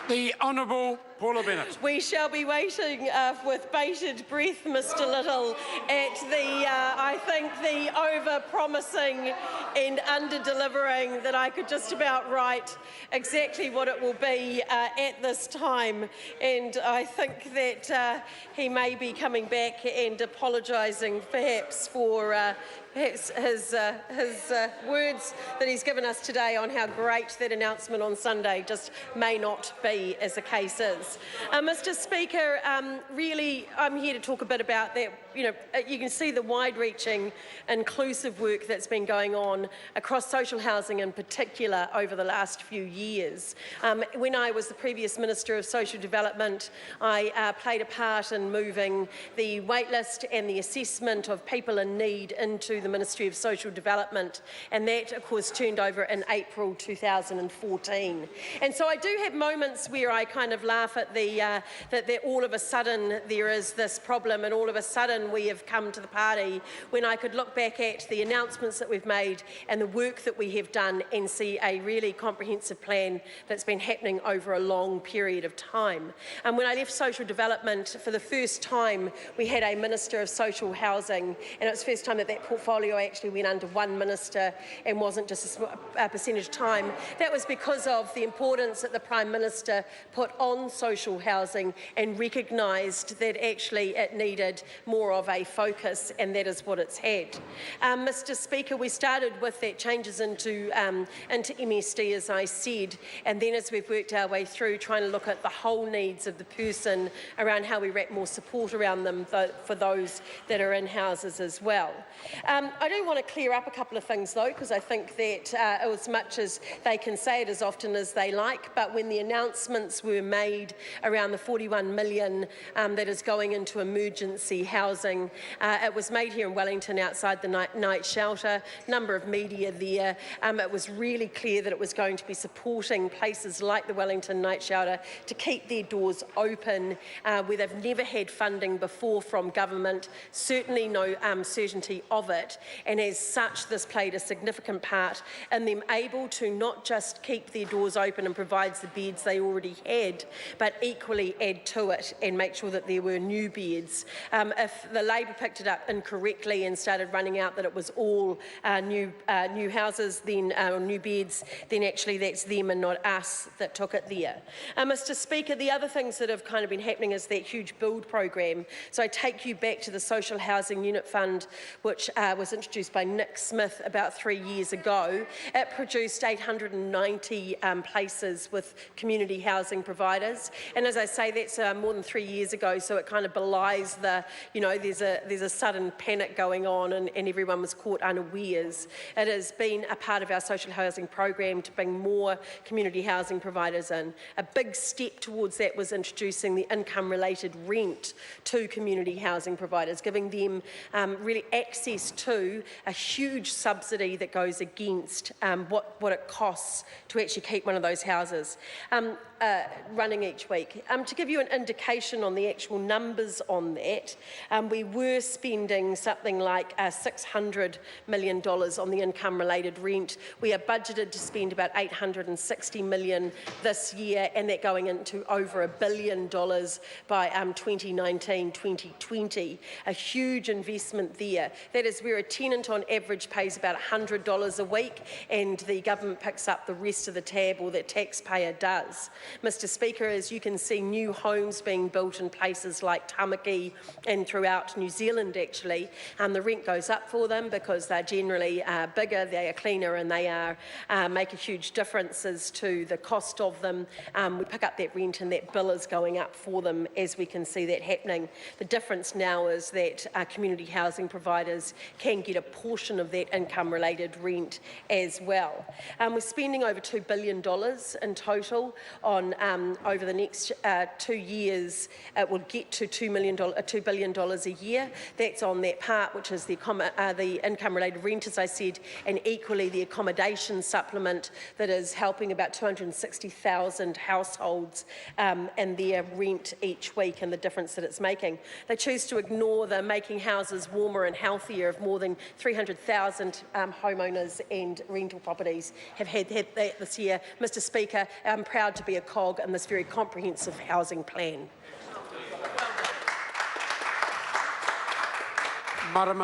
The Honourable Paula Bennett. We shall be waiting with bated breath, Mr Little, at the, I think, the over-promising and under-delivering that I could just about write exactly what it will be at this time. And I think that he may be coming back and apologising perhaps for his words that he's given us today on how great that announcement on Sunday just may not be, as the case is. Mr Speaker, really I'm here to talk a bit about that. You can see the wide-reaching, inclusive work that's been going on across social housing in particular over the last few years. When I was the previous Minister of Social Development, I played a part in moving the waitlist and the assessment of people in need into the Ministry of Social Development, and that, of course, turned over in April 2014. And so I do have moments where I kind of laugh at that all of a sudden there is this problem, and all of a sudden we have come to the party, when I could look back at the announcements that we've made and the work that we have done and see a really comprehensive plan that's been happening over a long period of time. And when I left Social Development, for the first time we had a Minister of Social Housing, and it was the first time that that portfolio actually went under one minister and wasn't just a percentage time. That was because of the importance that the Prime Minister put on social housing and recognised that actually it needed more of a focus, and that is what it's had. Mr Speaker, we started with that changes into MSD, as I said, and then as we've worked our way through trying to look at the whole needs of the person around how we wrap more support around them for those that are in houses as well. I do want to clear up a couple of things though, because I think that as much as they can say it as often as they like, but when the announcements were made around the 41 million that is going into emergency housing, it was made here in Wellington outside the night shelter, number of media there. It was really clear that it was going to be supporting places like the Wellington night shelter to keep their doors open where they've never had funding before from government, certainly no certainty of it, and as such this played a significant part in them able to not just keep their doors open and provide the beds they already had, but equally add to it and make sure that there were new beds. If the Labor picked it up incorrectly and started running out that it was all new houses, then new beds, then actually that's them and not us that took it there. Mr Speaker, the other things that have kind of been happening is that huge build program. So I take you back to the Social Housing Unit Fund, which was introduced by Nick Smith about 3 years ago. It produced 890 places with community housing providers, and as I say, that's more than 3 years ago, so it kind of belies the, there's a sudden panic going on and everyone was caught unawares. It has been a part of our social housing program to bring more community housing providers in. A big step towards that was introducing the income-related rent to community housing providers, giving them really access to a huge subsidy that goes against what it costs to actually keep one of those houses running each week. To give you an indication on the actual numbers on that, we were spending something like $600 million on the income-related rent. We are budgeted to spend about $860 million this year, and that going into over $1 billion by 2019-2020. A huge investment there. That is where a tenant on average pays about $100 a week, and the government picks up the rest of the tab, or the taxpayer does. Mr Speaker, as you can see, new homes being built in places like Tamaki and throughout New Zealand actually. The rent goes up for them because they're generally bigger, they are cleaner, and they are make a huge difference as to the cost of them. We pick up that rent and that bill is going up for them as we can see that happening. The difference now is that community housing providers can get a portion of that income-related rent as well. We're spending over $2 billion in total on over the next 2 years. It will get to $2 billion a year. That's on that part, which is the income-related rent, as I said, and equally the accommodation supplement that is helping about 260,000 households and their rent each week and the difference that it's making. They choose to ignore the making houses warmer and healthier of more than 300,000 homeowners and rental properties have had that this year. Mr Speaker, I'm proud to be a cog in this very comprehensive housing plan. Marama.